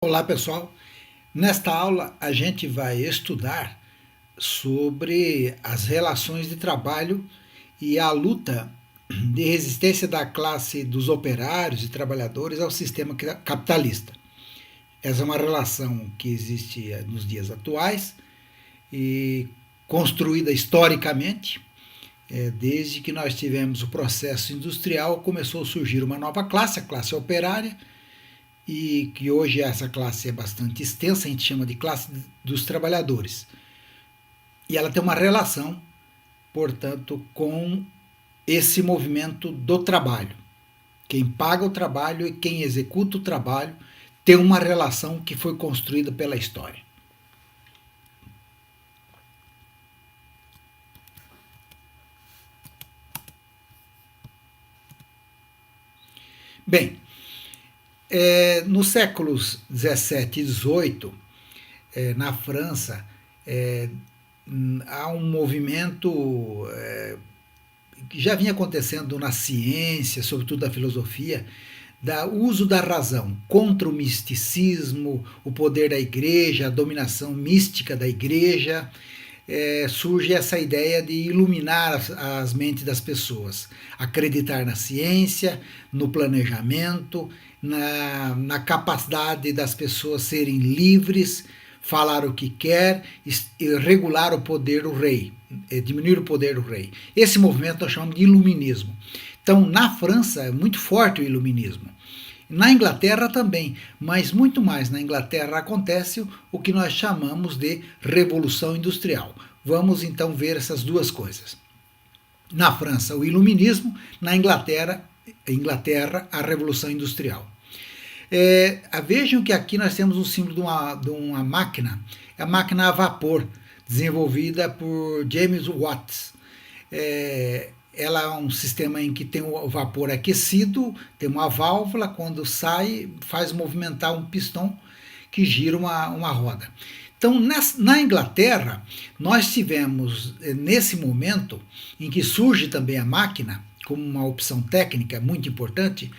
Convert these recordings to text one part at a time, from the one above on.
Olá pessoal, nesta aula a gente vai estudar sobre as relações de trabalho e a luta de resistência da classe dos operários e trabalhadores ao sistema capitalista. Essa é uma relação que existe nos dias atuais e construída historicamente. Desde que nós tivemos o processo industrial, começou a surgir uma nova classe, a classe operária, e que hoje essa classe é bastante extensa, a gente chama de classe dos trabalhadores. E ela tem uma relação, portanto, com esse movimento do trabalho. Quem paga o trabalho e quem executa o trabalho tem uma relação que foi construída pela história. Bem, nos séculos 17 e 18, na França, há um movimento que já vinha acontecendo na ciência, sobretudo da filosofia, do uso da razão contra o misticismo, o poder da igreja, a dominação mística da igreja. Surge essa ideia de iluminar as mentes das pessoas, acreditar na ciência, no planejamento, na capacidade das pessoas serem livres, falar o que quer, regular o poder do rei, diminuir o poder do rei. Esse movimento nós chamamos de iluminismo. Então, na França é muito forte o iluminismo. Na Inglaterra também, mas muito mais na Inglaterra acontece o que nós chamamos de Revolução Industrial. Vamos então ver essas duas coisas. Na França, o iluminismo, na Inglaterra, a Revolução Industrial. Vejam que aqui nós temos um símbolo de uma máquina, a máquina a vapor, desenvolvida por James Watt. Ela é um sistema em que tem o vapor aquecido, tem uma válvula, quando sai, faz movimentar um pistão que gira uma roda. Então, na Inglaterra, nós tivemos, nesse momento, em que surge também a máquina, como uma opção técnica muito importante,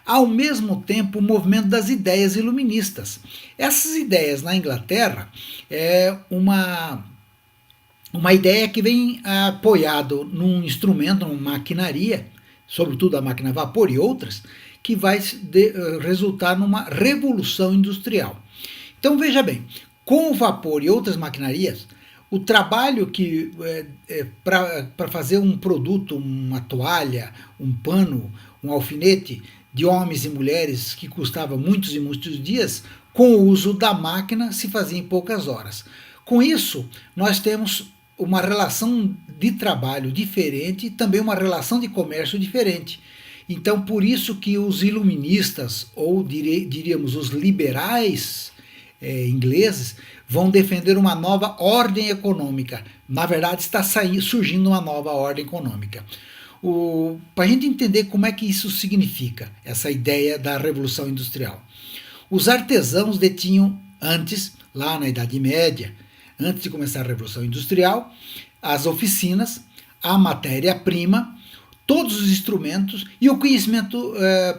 ao mesmo tempo o movimento das ideias iluministas. Essas ideias na Inglaterra é uma ideia que vem apoiado num instrumento, numa maquinaria, sobretudo a máquina a vapor e outras, que vai resultar numa revolução industrial. Então veja bem, com o vapor e outras maquinarias, o trabalho que para fazer um produto, uma toalha, um pano, um alfinete de homens e mulheres que custava muitos e muitos dias, com o uso da máquina se fazia em poucas horas. Com isso, nós temos uma relação de trabalho diferente e também uma relação de comércio diferente. Então, por isso que os iluministas, ou diríamos os liberais ingleses, vão defender uma nova ordem econômica. Na verdade, está surgindo uma nova ordem econômica. Para a gente entender como é que isso significa, essa ideia da Revolução Industrial. Os artesãos detinham antes, lá na Idade Média, antes de começar a Revolução Industrial, as oficinas, a matéria-prima, todos os instrumentos e o conhecimento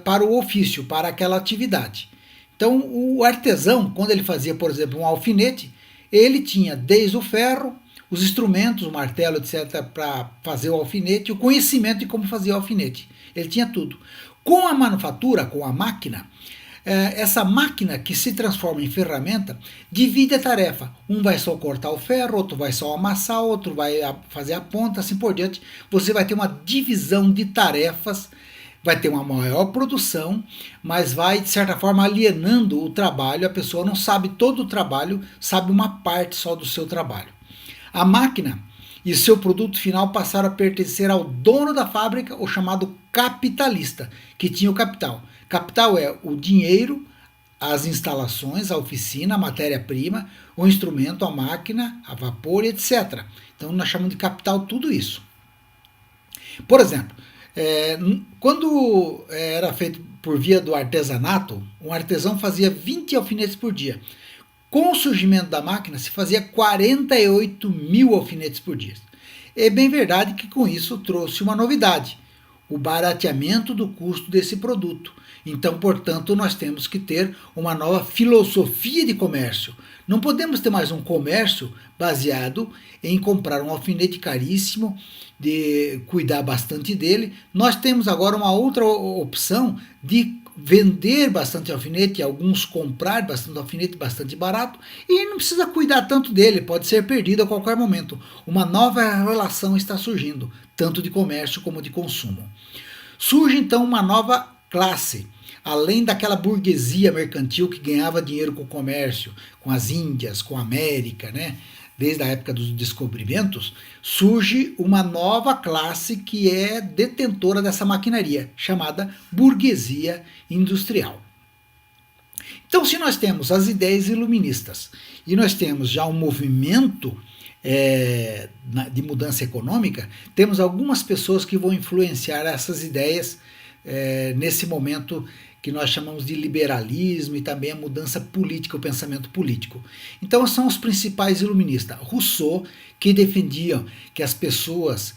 para o ofício, para aquela atividade. Então, o artesão, quando ele fazia, por exemplo, um alfinete, ele tinha desde o ferro, os instrumentos, o martelo, etc., para fazer o alfinete, o conhecimento de como fazer o alfinete. Ele tinha tudo. Com a manufatura, com a máquina, essa máquina que se transforma em ferramenta divide a tarefa. Um vai só cortar o ferro, outro vai só amassar, outro vai fazer a ponta, assim por diante. Você vai ter uma divisão de tarefas, vai ter uma maior produção, mas vai, de certa forma, alienando o trabalho. A pessoa não sabe todo o trabalho, sabe uma parte só do seu trabalho. A máquina e seu produto final passaram a pertencer ao dono da fábrica, o chamado capitalista, que tinha o capital. Capital é o dinheiro, as instalações, a oficina, a matéria-prima, o instrumento, a máquina, a vapor, etc. Então nós chamamos de capital tudo isso. Por exemplo, quando era feito por via do artesanato, um artesão fazia 20 alfinetes por dia. Com o surgimento da máquina, se fazia 48 mil alfinetes por dia. É bem verdade que com isso trouxe uma novidade. o barateamento do custo desse produto. Então, portanto, nós temos que ter uma nova filosofia de comércio. Não podemos ter mais um comércio baseado em comprar um alfinete caríssimo, de cuidar bastante dele. Nós temos agora uma outra opção de vender bastante alfinete, alguns comprar bastante alfinete bastante barato, e não precisa cuidar tanto dele, pode ser perdido a qualquer momento. Uma nova relação está surgindo, tanto de comércio como de consumo. Surge então uma nova classe, além daquela burguesia mercantil que ganhava dinheiro com o comércio, com as Índias, com a América, né? Desde a época dos descobrimentos, surge uma nova classe que é detentora dessa maquinaria, chamada burguesia industrial. Então, se nós temos as ideias iluministas e nós temos já um movimento de mudança econômica, temos algumas pessoas que vão influenciar essas ideias nesse momento que nós chamamos de liberalismo e também a mudança política, o pensamento político. Então são os principais iluministas. Rousseau, que defendiam que as pessoas,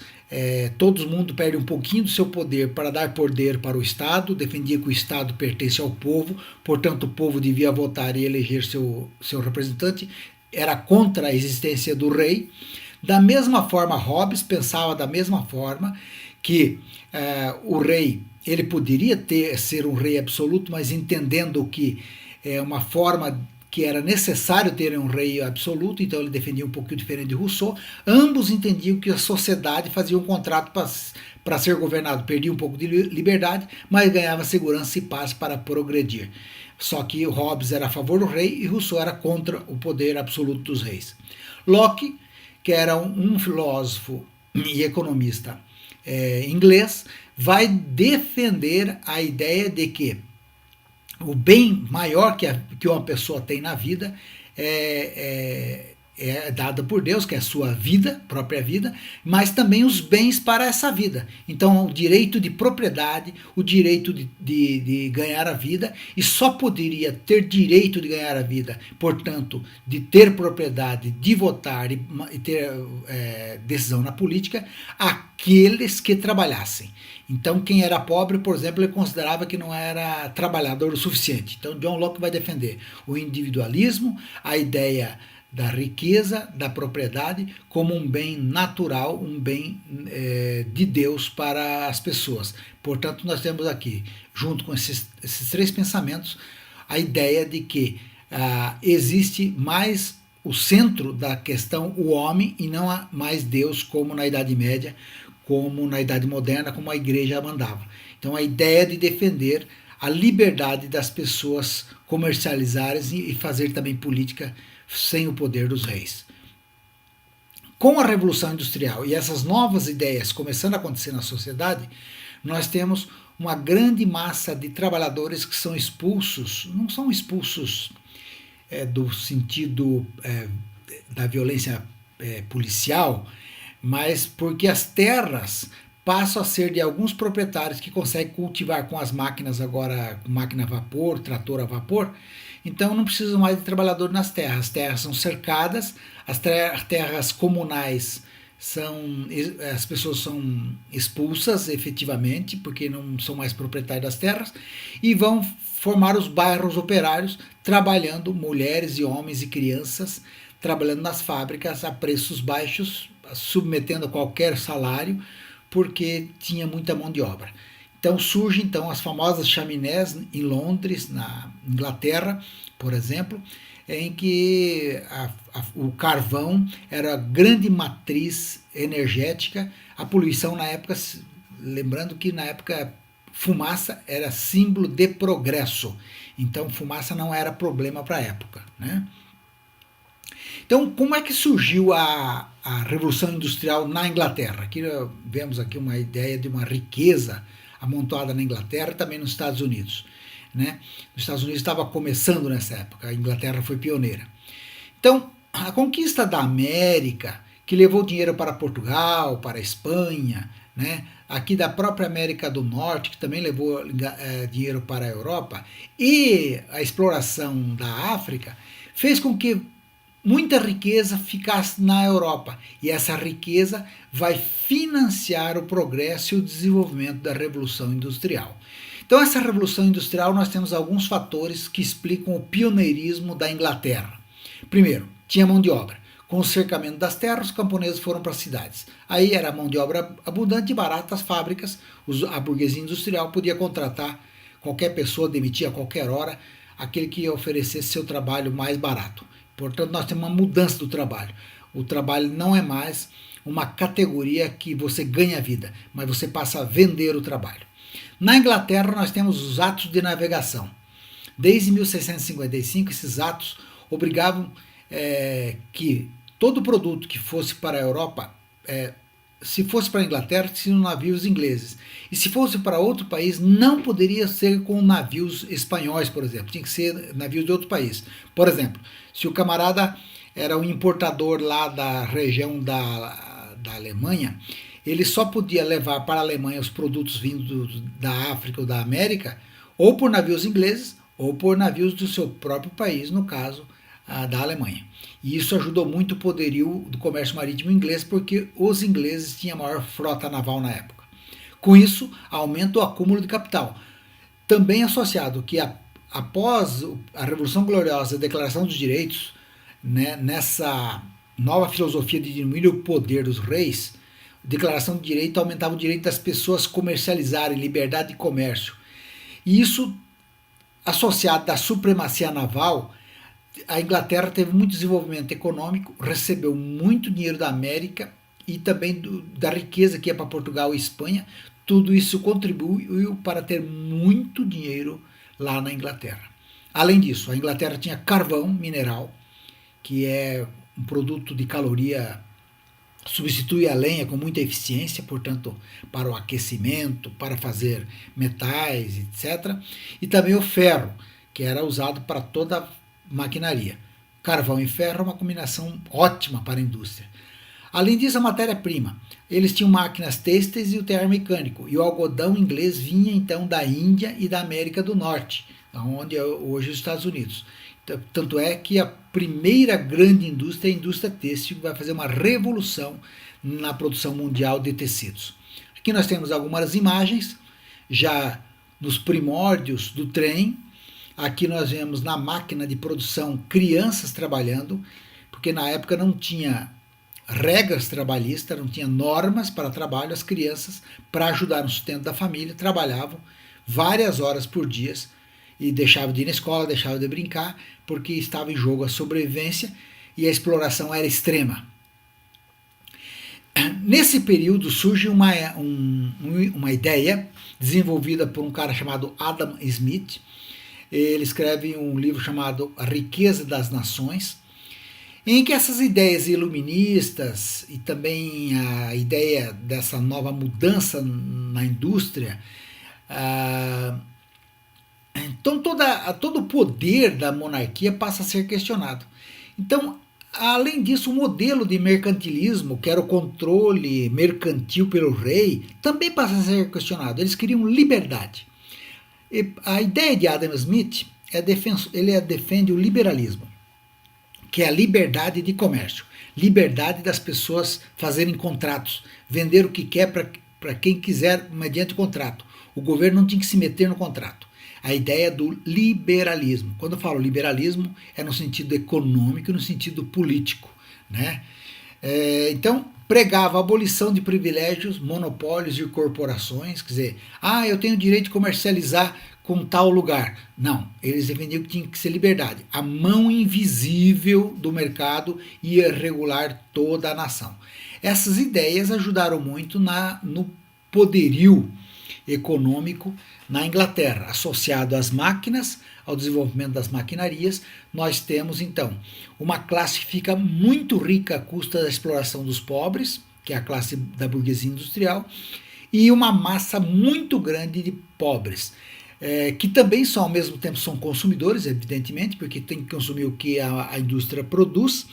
todo mundo perde um pouquinho do seu poder para dar poder para o Estado, defendia que o Estado pertence ao povo, portanto o povo devia votar e eleger seu representante, era contra a existência do rei. Da mesma forma, Hobbes pensava da mesma forma que o rei ele poderia ser um rei absoluto, mas entendendo que é uma forma que era necessário ter um rei absoluto, então ele defendia um pouquinho diferente de Rousseau. Ambos entendiam que a sociedade fazia um contrato para ser governado, perdia um pouco de liberdade, mas ganhava segurança e paz para progredir. Só que Hobbes era a favor do rei e Rousseau era contra o poder absoluto dos reis. Locke, que era um filósofo e economista inglês, vai defender a ideia de que o bem maior que uma pessoa tem na vida é dada por Deus, que é a sua vida, própria vida, mas também os bens para essa vida. Então, o direito de propriedade, o direito de ganhar a vida, e só poderia ter direito de ganhar a vida, portanto, de ter propriedade, de votar e ter decisão na política, aqueles que trabalhassem. Então, quem era pobre, por exemplo, ele considerava que não era trabalhador o suficiente. Então, John Locke vai defender o individualismo, a ideia da riqueza, da propriedade, como um bem natural, um bem de Deus para as pessoas. Portanto, nós temos aqui, junto com esses três pensamentos, a ideia de que existe mais o centro da questão, o homem, e não mais Deus, como na Idade Média, como na Idade Moderna, como a igreja mandava. Então, a ideia de defender a liberdade das pessoas comercializarem e fazer também política sem o poder dos reis. Com a Revolução Industrial e essas novas ideias começando a acontecer na sociedade, nós temos uma grande massa de trabalhadores que são expulsos, não são expulsos do sentido da violência policial, mas porque as terras passam a ser de alguns proprietários que conseguem cultivar com as máquinas agora, com máquina a vapor, trator a vapor, então não precisam mais de trabalhador nas terras. As terras são cercadas, as terras comunais as pessoas são expulsas efetivamente, porque não são mais proprietários das terras, e vão formar os bairros operários, trabalhando mulheres e homens e crianças, trabalhando nas fábricas a preços baixos, submetendo a qualquer salário, porque tinha muita mão de obra. Então surgem as famosas chaminés em Londres, na Inglaterra, por exemplo, em que o carvão era a grande matriz energética. A poluição na época, lembrando que na época fumaça era símbolo de progresso, então fumaça não era problema para a época, né? Então, como é que surgiu a Revolução Industrial na Inglaterra? Aqui vemos aqui uma ideia de uma riqueza amontoada na Inglaterra e também nos Estados Unidos, né? Os Estados Unidos estava começando nessa época, a Inglaterra foi pioneira. Então, a conquista da América, que levou dinheiro para Portugal, para a Espanha, né? Aqui da própria América do Norte, que também levou dinheiro para a Europa, e a exploração da África, fez com que muita riqueza ficasse na Europa. E essa riqueza vai financiar o progresso e o desenvolvimento da Revolução Industrial. Então, essa Revolução Industrial, nós temos alguns fatores que explicam o pioneirismo da Inglaterra. Primeiro, tinha mão de obra. Com o cercamento das terras, os camponeses foram para as cidades. Aí era mão de obra abundante e barata, as fábricas, a burguesia industrial podia contratar qualquer pessoa, demitir a qualquer hora aquele que oferecesse seu trabalho mais barato. Portanto, nós temos uma mudança do trabalho. O trabalho não é mais uma categoria que você ganha vida, mas você passa a vender o trabalho. Na Inglaterra, nós temos os atos de navegação. Desde 1655, esses atos obrigavam que todo produto que fosse para a Europa, se fosse para a Inglaterra, seriam navios ingleses. E se fosse para outro país, não poderia ser com navios espanhóis, por exemplo. Tinha que ser navios de outro país. Por exemplo, se o camarada era um importador lá da região da Alemanha, ele só podia levar para a Alemanha os produtos vindos da África ou da América, ou por navios ingleses, ou por navios do seu próprio país, no caso da Alemanha. E isso ajudou muito o poderio do comércio marítimo inglês, porque os ingleses tinham a maior frota naval na época. Com isso, aumenta o acúmulo de capital. Também associado que após a Revolução Gloriosa, a Declaração dos Direitos, né, nessa nova filosofia de diminuir o poder dos reis, a Declaração de Direito aumentava o direito das pessoas comercializarem, liberdade de comércio. E isso, associado à supremacia naval, a Inglaterra teve muito desenvolvimento econômico, recebeu muito dinheiro da América e também da riqueza que ia para Portugal e Espanha. Tudo isso contribuiu para ter muito dinheiro lá na Inglaterra. Além disso, a Inglaterra tinha carvão mineral, que é um produto de caloria, substitui a lenha com muita eficiência, portanto, para o aquecimento, para fazer metais, etc. E também o ferro, que era usado para toda a maquinaria. Carvão e ferro é uma combinação ótima para a indústria. Além disso, a matéria-prima. Eles tinham máquinas têxteis e o tear mecânico. E o algodão inglês vinha então da Índia e da América do Norte, onde é hoje os Estados Unidos. Tanto é que a primeira grande indústria é a indústria têxtil, que vai fazer uma revolução na produção mundial de tecidos. Aqui nós temos algumas imagens, já nos primórdios do trem. Aqui nós vemos na máquina de produção crianças trabalhando, porque na época não tinha regras trabalhistas, não tinha normas para trabalho. As crianças, para ajudar no sustento da família, trabalhavam várias horas por dia e deixavam de ir na escola, deixavam de brincar, porque estava em jogo a sobrevivência e a exploração era extrema. Nesse período surge uma ideia desenvolvida por um cara chamado Adam Smith. Ele escreve um livro chamado A Riqueza das Nações, em que essas ideias iluministas e também a ideia dessa nova mudança na indústria, então todo o poder da monarquia passa a ser questionado. Então, além disso, o modelo de mercantilismo, que era o controle mercantil pelo rei, também passa a ser questionado. Eles queriam liberdade. E a ideia de Adam Smith ele defende o liberalismo, que é a liberdade de comércio, liberdade das pessoas fazerem contratos, vender o que quer para quem quiser mediante contrato. O governo não tinha que se meter no contrato. A ideia do liberalismo. Quando eu falo liberalismo, é no sentido econômico e no sentido político, né? Então, pregava a abolição de privilégios, monopólios e corporações, quer dizer, eu tenho direito de comercializar com tal lugar. Não, eles defendiam que tinha que ser liberdade. A mão invisível do mercado ia regular toda a nação. Essas ideias ajudaram muito no poderio econômico na Inglaterra. Associado às máquinas, ao desenvolvimento das maquinarias, nós temos então uma classe que fica muito rica à custa da exploração dos pobres, que é a classe da burguesia industrial, e uma massa muito grande de pobres, que também são, ao mesmo tempo, são consumidores, evidentemente, porque tem que consumir o que a indústria produz,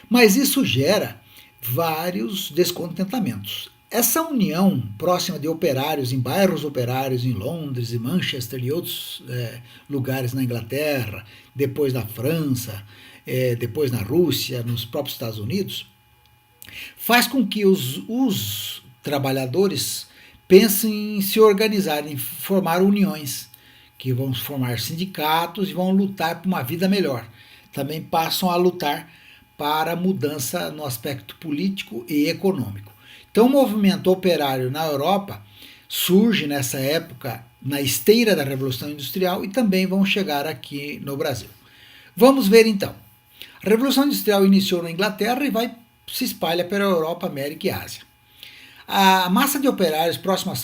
mas isso gera vários descontentamentos. Essa união próxima de operários em bairros operários em Londres e Manchester e outros lugares na Inglaterra, depois na França, depois na Rússia, nos próprios Estados Unidos, faz com que os trabalhadores pensem em se organizar, em formar uniões, que vão formar sindicatos e vão lutar por uma vida melhor. Também passam a lutar para a mudança no aspecto político e econômico. Então, o movimento operário na Europa surge nessa época na esteira da Revolução Industrial e também vão chegar aqui no Brasil. Vamos ver então. A Revolução Industrial iniciou na Inglaterra e se espalha pela Europa, América e Ásia. A massa de operários próximas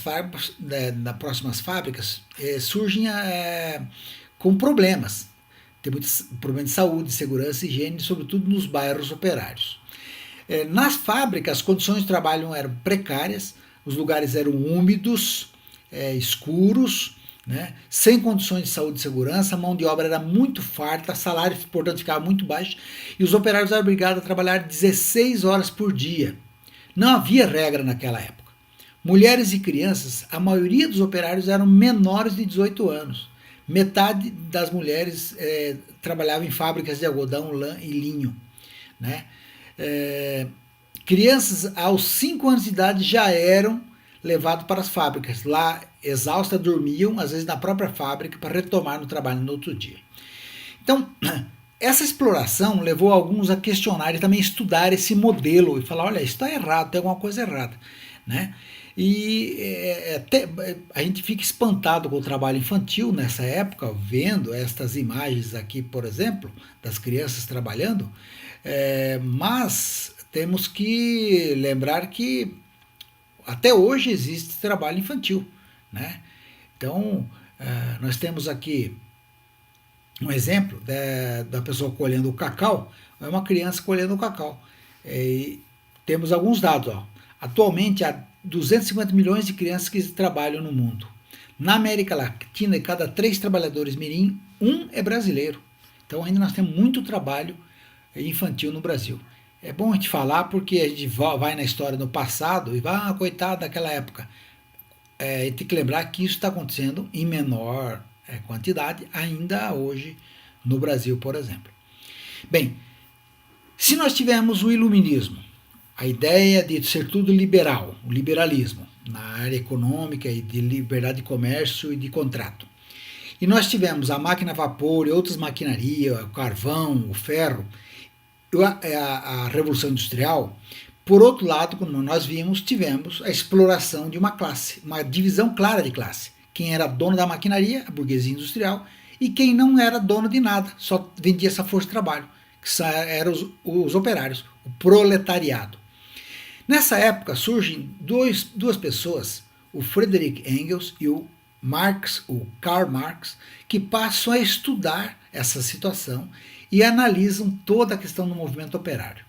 fábricas surgem com problemas. Tem muitos problemas de saúde, segurança e higiene, sobretudo nos bairros operários. Nas fábricas, as condições de trabalho eram precárias, os lugares eram úmidos, escuros, né, sem condições de saúde e segurança, a mão de obra era muito farta, salário, portanto, ficava muito baixo, e os operários eram obrigados a trabalhar 16 horas por dia. Não havia regra naquela época. Mulheres e crianças, a maioria dos operários eram menores de 18 anos. Metade das mulheres trabalhava em fábricas de algodão, lã e linho. Né? Crianças aos 5 anos de idade já eram levados para as fábricas. Lá, exaustas, dormiam, às vezes na própria fábrica, para retomar no trabalho no outro dia. Então, essa exploração levou alguns a questionar e também estudar esse modelo e falar, olha, isso está errado, tem alguma coisa errada. Né? E até a gente fica espantado com o trabalho infantil nessa época, vendo estas imagens aqui, por exemplo, das crianças trabalhando, mas temos que lembrar que até hoje existe trabalho infantil. Né? Então, nós temos aqui um exemplo da pessoa colhendo o cacau, é uma criança colhendo o cacau. Temos alguns dados. Ó. Atualmente há 250 milhões de crianças que trabalham no mundo. Na América Latina, de cada 3 trabalhadores mirim, 1 é brasileiro. Então ainda nós temos muito trabalho infantil no Brasil. É bom a gente falar porque a gente vai na história do passado e vai, coitado daquela época. Tem que lembrar que isso está acontecendo em menor quantidade ainda hoje no Brasil, por exemplo. Bem, se nós tivermos o iluminismo, a ideia de ser tudo liberal, o liberalismo, na área econômica e de liberdade de comércio e de contrato, e nós tivemos a máquina a vapor e outras maquinarias, o carvão, o ferro, a Revolução Industrial, por outro lado, como nós vimos, tivemos a exploração de uma classe, uma divisão clara de classe. Quem era dono da maquinaria, a burguesia industrial, e quem não era dono de nada, só vendia essa força de trabalho, que eram os operários, o proletariado. Nessa época surgem duas pessoas, o Friedrich Engels e o Karl Marx, que passam a estudar essa situação e analisam toda a questão do movimento operário.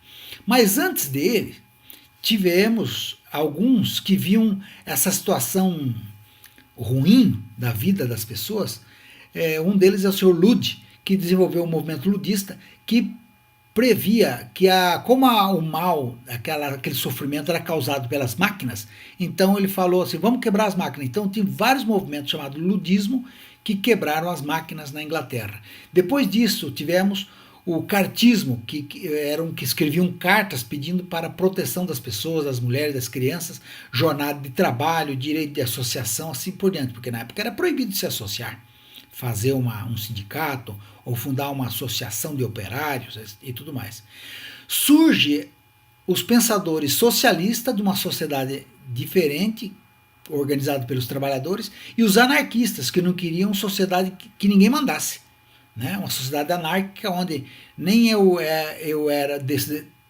Mas antes dele, tivemos alguns que viam essa situação ruim da vida das pessoas. Um deles é o Sr. Lud, que desenvolveu o movimento ludista, que previa que como o mal, aquele sofrimento era causado pelas máquinas, então ele falou assim, vamos quebrar as máquinas. Então tem vários movimentos chamados ludismo que quebraram as máquinas na Inglaterra. Depois disso tivemos o cartismo, que escreviam cartas pedindo para a proteção das pessoas, das mulheres, das crianças, jornada de trabalho, direito de associação, assim por diante, porque na época era proibido de se associar, fazer um sindicato ou fundar uma associação de operários e tudo mais. Surge os pensadores socialistas de uma sociedade diferente, organizada pelos trabalhadores, e os anarquistas, que não queriam sociedade que ninguém mandasse. Né? Uma sociedade anárquica onde nem eu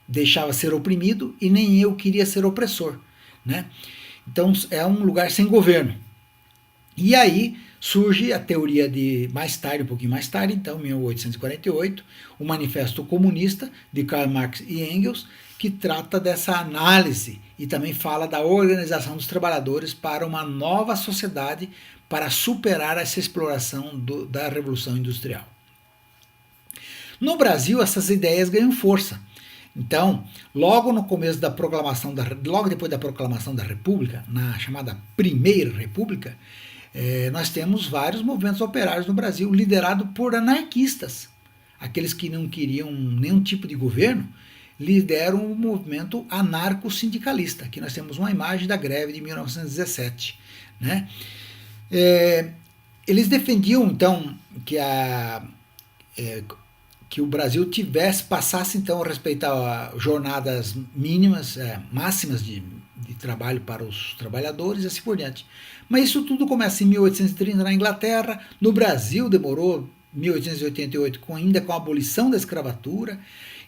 deixava ser oprimido e nem eu queria ser opressor. Né? Então é um lugar sem governo. E aí surge a teoria um pouquinho mais tarde, então, 1848, o Manifesto Comunista de Karl Marx e Engels, que trata dessa análise e também fala da organização dos trabalhadores para uma nova sociedade para superar essa exploração da Revolução Industrial. No Brasil, essas ideias ganham força. Então, logo no começo da proclamação, logo depois da proclamação da República, na chamada Primeira República, nós temos vários movimentos operários no Brasil liderados por anarquistas. Aqueles que não queriam nenhum tipo de governo lideram o movimento anarco-sindicalista. Aqui nós temos uma imagem da greve de 1917. Né? Eles defendiam, então, que o Brasil passasse então a respeitar jornadas mínimas, máximas de trabalho para os trabalhadores e assim por diante. Mas isso tudo começa em 1830 na Inglaterra, no Brasil demorou 1888 ainda com a abolição da escravatura.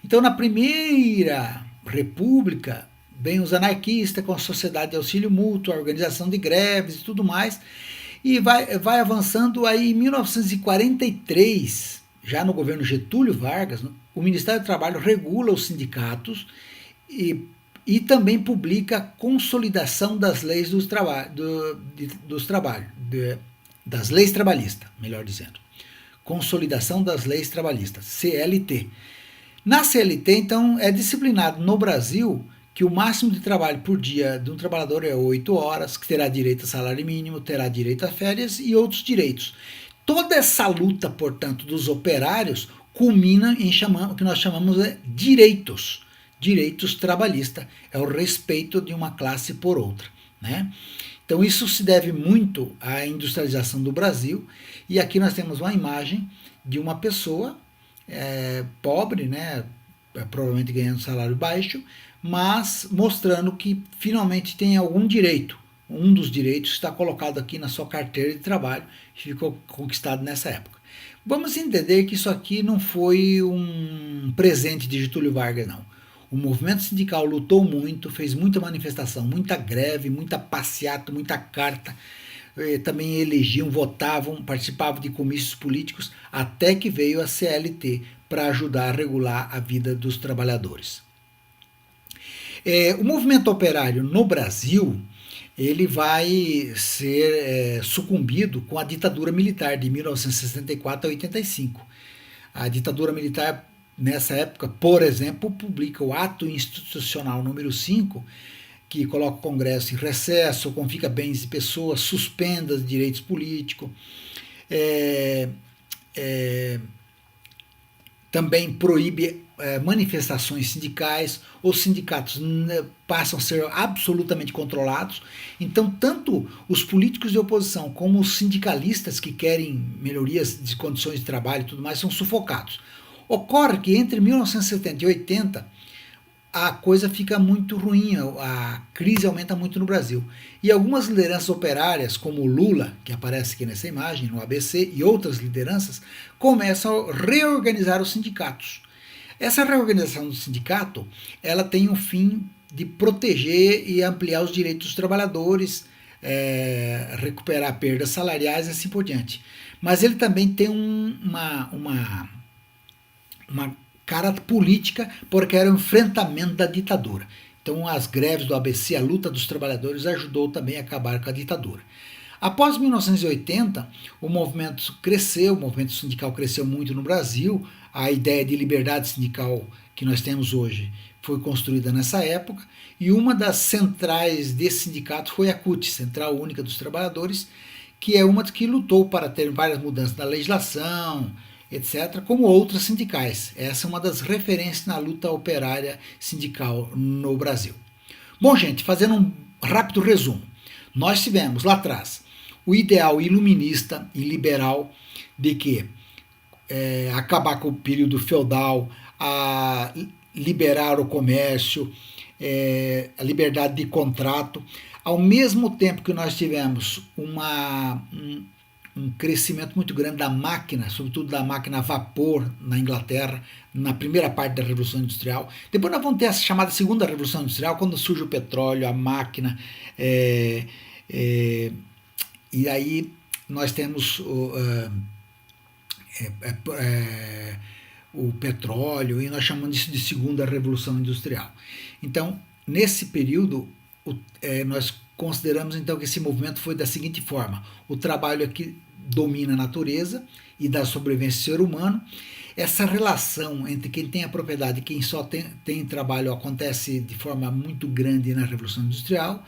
Então na Primeira República vem os anarquistas com a Sociedade de Auxílio Mútuo, a organização de greves e tudo mais, e vai avançando aí em 1943, já no governo Getúlio Vargas, o Ministério do Trabalho regula os sindicatos e também publica a consolidação das leis das leis trabalhistas, melhor dizendo. Consolidação das leis trabalhistas, CLT. Na CLT, então, é disciplinado no Brasil que o máximo de trabalho por dia de um trabalhador é 8 horas, que terá direito a salário mínimo, terá direito a férias e outros direitos. Toda essa luta, portanto, dos operários culmina em o que nós chamamos de direitos. Direitos trabalhistas. É o respeito de uma classe por outra. Né? Então isso se deve muito à industrialização do Brasil. E aqui nós temos uma imagem de uma pessoa pobre, né? Provavelmente ganhando salário baixo, mas mostrando que finalmente tem algum direito. Um dos direitos está colocado aqui na sua carteira de trabalho, que ficou conquistado nessa época. Vamos entender que isso aqui não foi um presente de Getúlio Vargas, não. O movimento sindical lutou muito, fez muita manifestação, muita greve, muita passeata, muita carta. Também elegiam, votavam, participavam de comícios políticos, até que veio a CLT para ajudar a regular a vida dos trabalhadores. O movimento operário no Brasil, ele vai ser sucumbido com a ditadura militar de 1964 a 85. A ditadura militar, nessa época, por exemplo, publica o Ato Institucional número 5, que coloca o Congresso em recesso, confisca bens de pessoas, suspenda direitos políticos, também proíbe manifestações sindicais, os sindicatos passam a ser absolutamente controlados. Então, tanto os políticos de oposição como os sindicalistas que querem melhorias de condições de trabalho e tudo mais são sufocados. Ocorre que entre 1970 e 80 a coisa fica muito ruim, a crise aumenta muito no Brasil. E algumas lideranças operárias, como o Lula, que aparece aqui nessa imagem, no ABC, e outras lideranças, começam a reorganizar os sindicatos. Essa reorganização do sindicato, ela tem o fim de proteger e ampliar os direitos dos trabalhadores, recuperar perdas salariais e assim por diante. Mas ele também tem uma cara política, porque era o enfrentamento da ditadura. Então as greves do ABC, a luta dos trabalhadores, ajudou também a acabar com a ditadura. Após 1980, o movimento cresceu, o movimento sindical cresceu muito no Brasil, a ideia de liberdade sindical que nós temos hoje foi construída nessa época, e uma das centrais desse sindicato foi a CUT, Central Única dos Trabalhadores, que é uma que lutou para ter várias mudanças na legislação, etc., como outras sindicais. Essa é uma das referências na luta operária sindical no Brasil. Bom, gente, fazendo um rápido resumo, nós tivemos lá atrás o ideal iluminista e liberal de que acabar com o período feudal, a liberar o comércio, a liberdade de contrato, ao mesmo tempo que nós tivemos um crescimento muito grande da máquina, sobretudo da máquina a vapor na Inglaterra, na primeira parte da Revolução Industrial. Depois nós vamos ter a chamada Segunda Revolução Industrial, quando surge o petróleo, a máquina, e aí nós temos o petróleo, e nós chamamos isso de Segunda Revolução Industrial. Então, nesse período, nós consideramos então que esse movimento foi da seguinte forma: o trabalho aqui domina a natureza e da sobrevivência do ser humano. essa relação entre quem tem a propriedade e quem só tem trabalho acontece de forma muito grande na Revolução Industrial,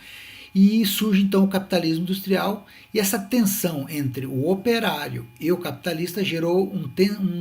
e surge então o capitalismo industrial, e essa tensão entre o operário e o capitalista gerou um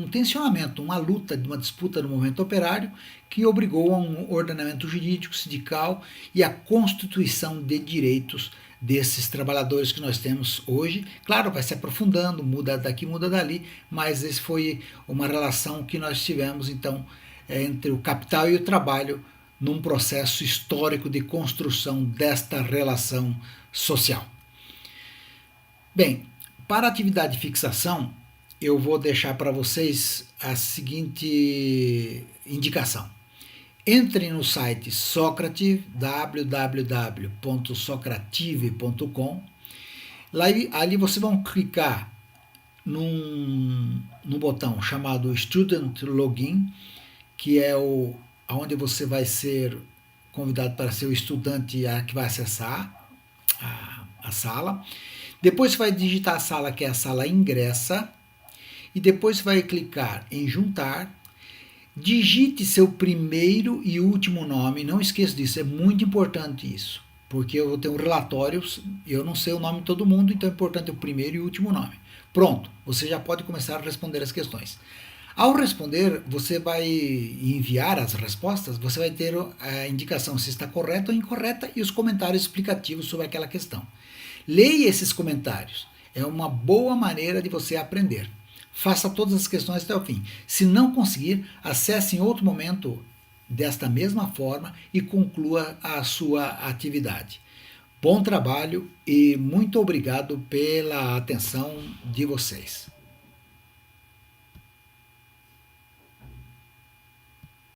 tensionamento, uma luta, uma disputa no movimento operário, que obrigou a um ordenamento jurídico, sindical e a constituição de direitos desses trabalhadores que nós temos hoje. Claro, vai se aprofundando, muda daqui, muda dali, mas esse foi uma relação que nós tivemos então entre o capital e o trabalho num processo histórico de construção desta relação social. Bem, para a atividade de fixação, eu vou deixar para vocês a seguinte indicação. Entrem no site Socrative, www.socrative.com. Ali vocês vão clicar no botão chamado Student Login, que é onde você vai ser convidado para ser o estudante que vai acessar a sala. Depois você vai digitar a sala, que é a sala Ingressa, e depois você vai clicar em Juntar. Digite seu primeiro e último nome, não esqueça disso, é muito importante isso, porque eu vou ter um relatório, eu não sei o nome de todo mundo, então é importante o primeiro e o último nome. Pronto, você já pode começar a responder as questões. Ao responder, você vai enviar as respostas, você vai ter a indicação se está correta ou incorreta e os comentários explicativos sobre aquela questão. Leia esses comentários, é uma boa maneira de você aprender. Faça todas as questões até o fim. Se não conseguir, acesse em outro momento desta mesma forma e conclua a sua atividade. Bom trabalho e muito obrigado pela atenção de vocês.